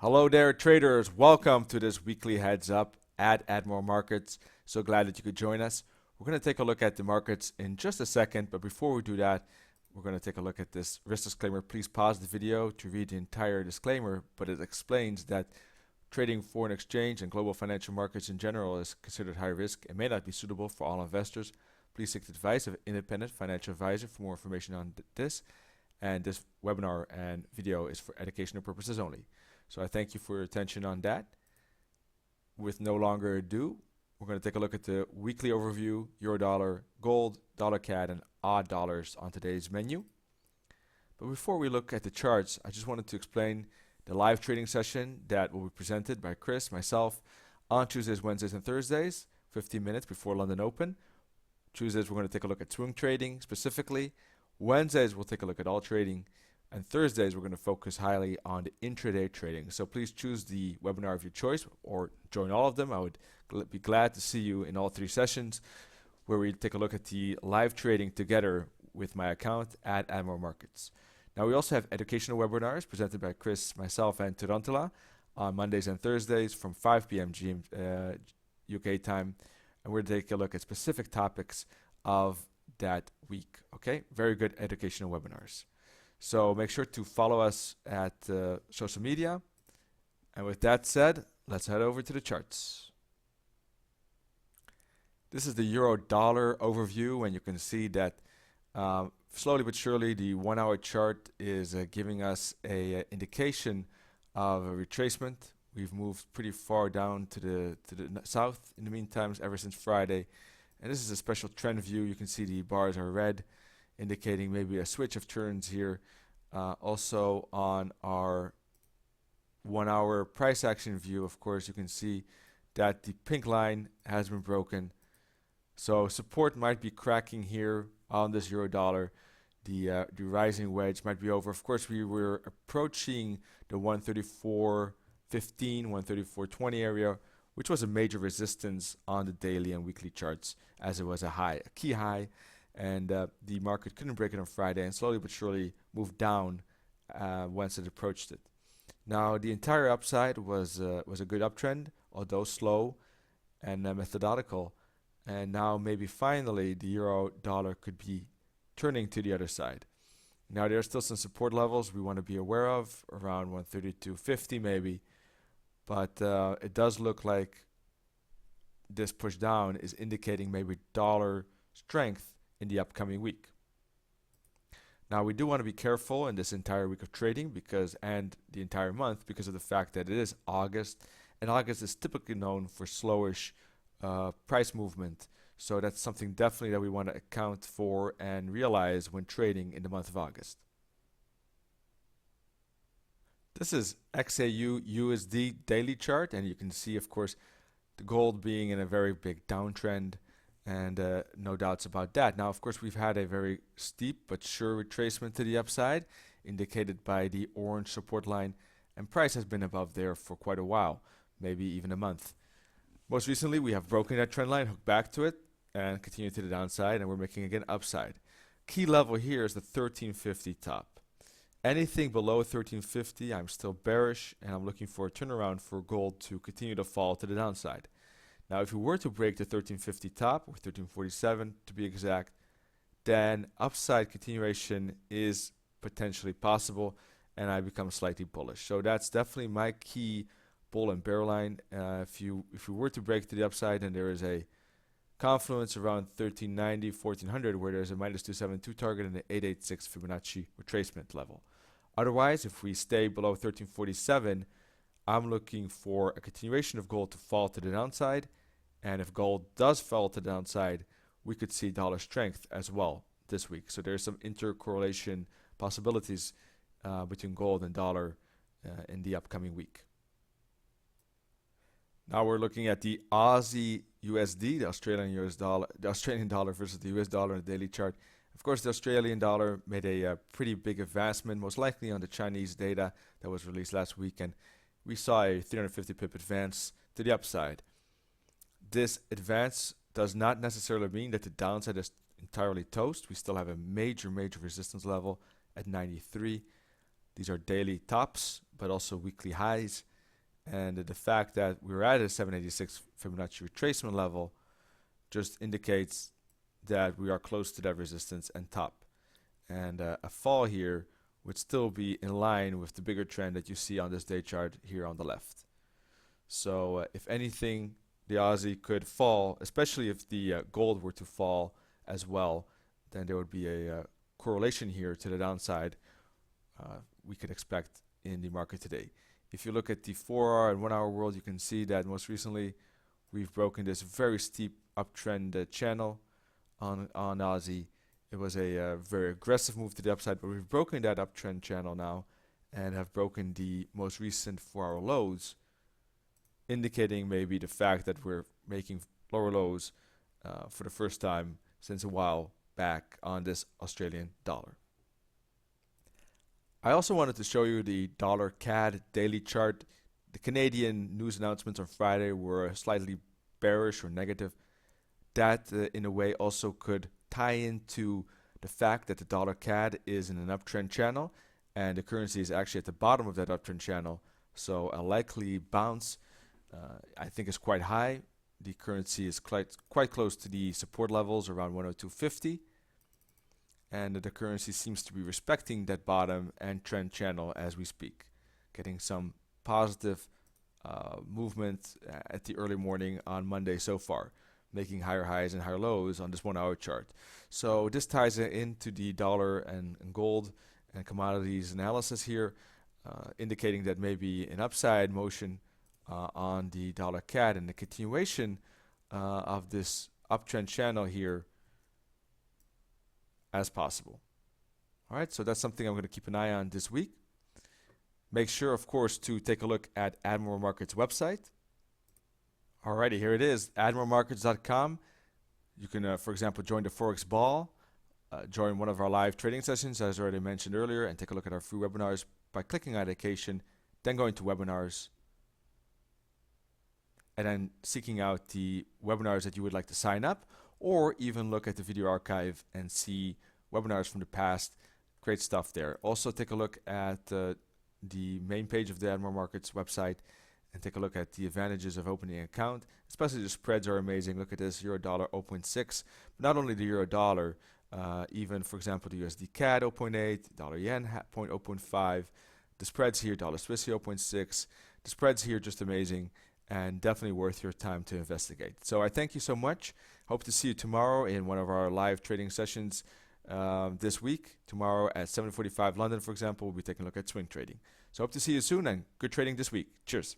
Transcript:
Hello there, traders. Welcome to this weekly heads up at Admiral Markets. So glad that you could join us. We're going to take a look at the markets in just a second, but before we do that, we're going to take a look at this risk disclaimer. Please pause the video to read the entire disclaimer, but it explains that trading foreign exchange and global financial markets in general is considered high risk and may not be suitable for all investors. Please seek the advice of an independent financial advisor for more information on this. And this webinar and video is for educational purposes only. So I thank you for your attention on that. With no longer ado, we're going to take a look at the weekly overview, euro dollar, gold, dollar CAD, and odd dollars on today's menu. But before we look at the charts, I just wanted to explain the live trading session that will be presented by Chris, myself, on Tuesdays, Wednesdays, and Thursdays, 15 minutes before London Open. Tuesdays, we're going to take a look at swing trading specifically. Wednesdays, we'll take a look at all trading. And Thursdays, we're going to focus highly on the intraday trading. So please choose the webinar of your choice or join all of them. I would be glad to see you in all three sessions where we take a look at the live trading together with my account at Admiral Markets. Now, we also have educational webinars presented by Chris, myself, and Tarantula on Mondays and Thursdays from 5 p.m. UK time. And we're going to take a look at specific topics of that week. Okay, very good educational webinars. So make sure to follow us at social media. And with that said, let's head over to the charts. This is the euro dollar overview, and you can see that slowly but surely the 1 hour chart is giving us a indication of a retracement. We've moved pretty far down to the south in the meantime ever since Friday. And this is a special trend view. You can see the bars are red, indicating maybe a switch of turns here. Also on our 1 hour price action view, of course, you can see that the pink line has been broken. So support might be cracking here on this euro dollar. The rising wedge might be over. Of course, we were approaching the 134.15, 134.20 area, which was a major resistance on the daily and weekly charts, as it was a key high, and the market couldn't break it on Friday and slowly but surely moved down once it approached it. Now, the entire upside was a good uptrend, although slow and methodical, and now maybe finally the euro dollar could be turning to the other side. Now, there are still some support levels we want to be aware of, around 132.50 maybe, but it does look like this push down is indicating maybe dollar strength in the upcoming week. Now, we do want to be careful in this entire week of trading and the entire month because of the fact that it is August, and August is typically known for slowish price movement. So that's something definitely that we want to account for and realize when trading in the month of August. This is XAUUSD daily chart, and you can see, of course, the gold being in a very big downtrend, and no doubts about that. Now, of course, we've had a very steep but sure retracement to the upside, indicated by the orange support line, and price has been above there for quite a while, maybe even a month. Most recently, we have broken that trend line, hooked back to it, and continued to the downside, and we're making again upside. Key level here is the 1350 top. Anything below 1350, I'm still bearish, and I'm looking for a turnaround for gold to continue to fall to the downside. Now, if we were to break the 1350 top, or 1347 to be exact, then upside continuation is potentially possible, and I become slightly bullish. So that's definitely my key bull and bear line. If we were to break to the upside, then there is a confluence around 1390, 1400, where there's a -272 target and an 886 Fibonacci retracement level. Otherwise, if we stay below 1347, I'm looking for a continuation of gold to fall to the downside. And if gold does fall to the downside, we could see dollar strength as well this week. So there's some intercorrelation possibilities between gold and dollar in the upcoming week. Now we're looking at the Aussie USD, the Australian dollar versus the US dollar in the daily chart. Of course, the Australian dollar made a pretty big advancement, most likely on the Chinese data that was released last week, and we saw a 350 pip advance to the upside. This advance does not necessarily mean that the downside is entirely toast. We still have a major resistance level at 93. These are daily tops, but also weekly highs. And the fact that we're at a 786 Fibonacci retracement level just indicates that we are close to that resistance and top. And a fall here would still be in line with the bigger trend that you see on this day chart here on the left. So if anything, the Aussie could fall, especially if the gold were to fall as well, then there would be a correlation here to the downside we could expect in the market today. If you look at the 4-hour and 1-hour world, you can see that most recently we've broken this very steep uptrend channel on Aussie. It was a very aggressive move to the upside, but we've broken that uptrend channel now and have broken the most recent 4-hour lows, indicating maybe the fact that we're making lower lows for the first time since a while back on this Australian dollar. I also wanted to show you the dollar CAD daily chart. The Canadian news announcements on Friday were slightly bearish or negative. That in a way also could tie into the fact that the dollar CAD is in an uptrend channel and the currency is actually at the bottom of that uptrend channel. So a likely bounce I think is quite high. The currency is quite close to the support levels around 102.50. And the currency seems to be respecting that bottom and trend channel as we speak, getting some positive movement at the early morning on Monday so far, making higher highs and higher lows on this 1-hour chart. So this ties into the dollar and gold and commodities analysis here, indicating that maybe an upside motion on the dollar CAD and the continuation of this uptrend channel here as possible. All right, so that's something I'm going to keep an eye on this week. Make sure, of course, to take a look at Admiral Markets website. Alrighty, here it is, admiralmarkets.com. You can, for example, join the Forex Ball, join one of our live trading sessions, as I already mentioned earlier, and take a look at our free webinars by clicking on Education, then going to Webinars, and then seeking out the webinars that you would like to sign up, or even look at the video archive and see webinars from the past. Great stuff there. Also take a look at the main page of the Admiral Markets website and take a look at the advantages of opening an account. Especially the spreads are amazing. Look at this, euro dollar 0.6. But not only the euro dollar, even for example the USDCAD 0.8, dollar yen 0.5. The spreads here, dollar Swiss 0.6. The spreads here just amazing and definitely worth your time to investigate. So I thank you so much. Hope to see you tomorrow in one of our live trading sessions this week. Tomorrow at 7:45 London, for example, we'll be taking a look at swing trading. So hope to see you soon and good trading this week. Cheers.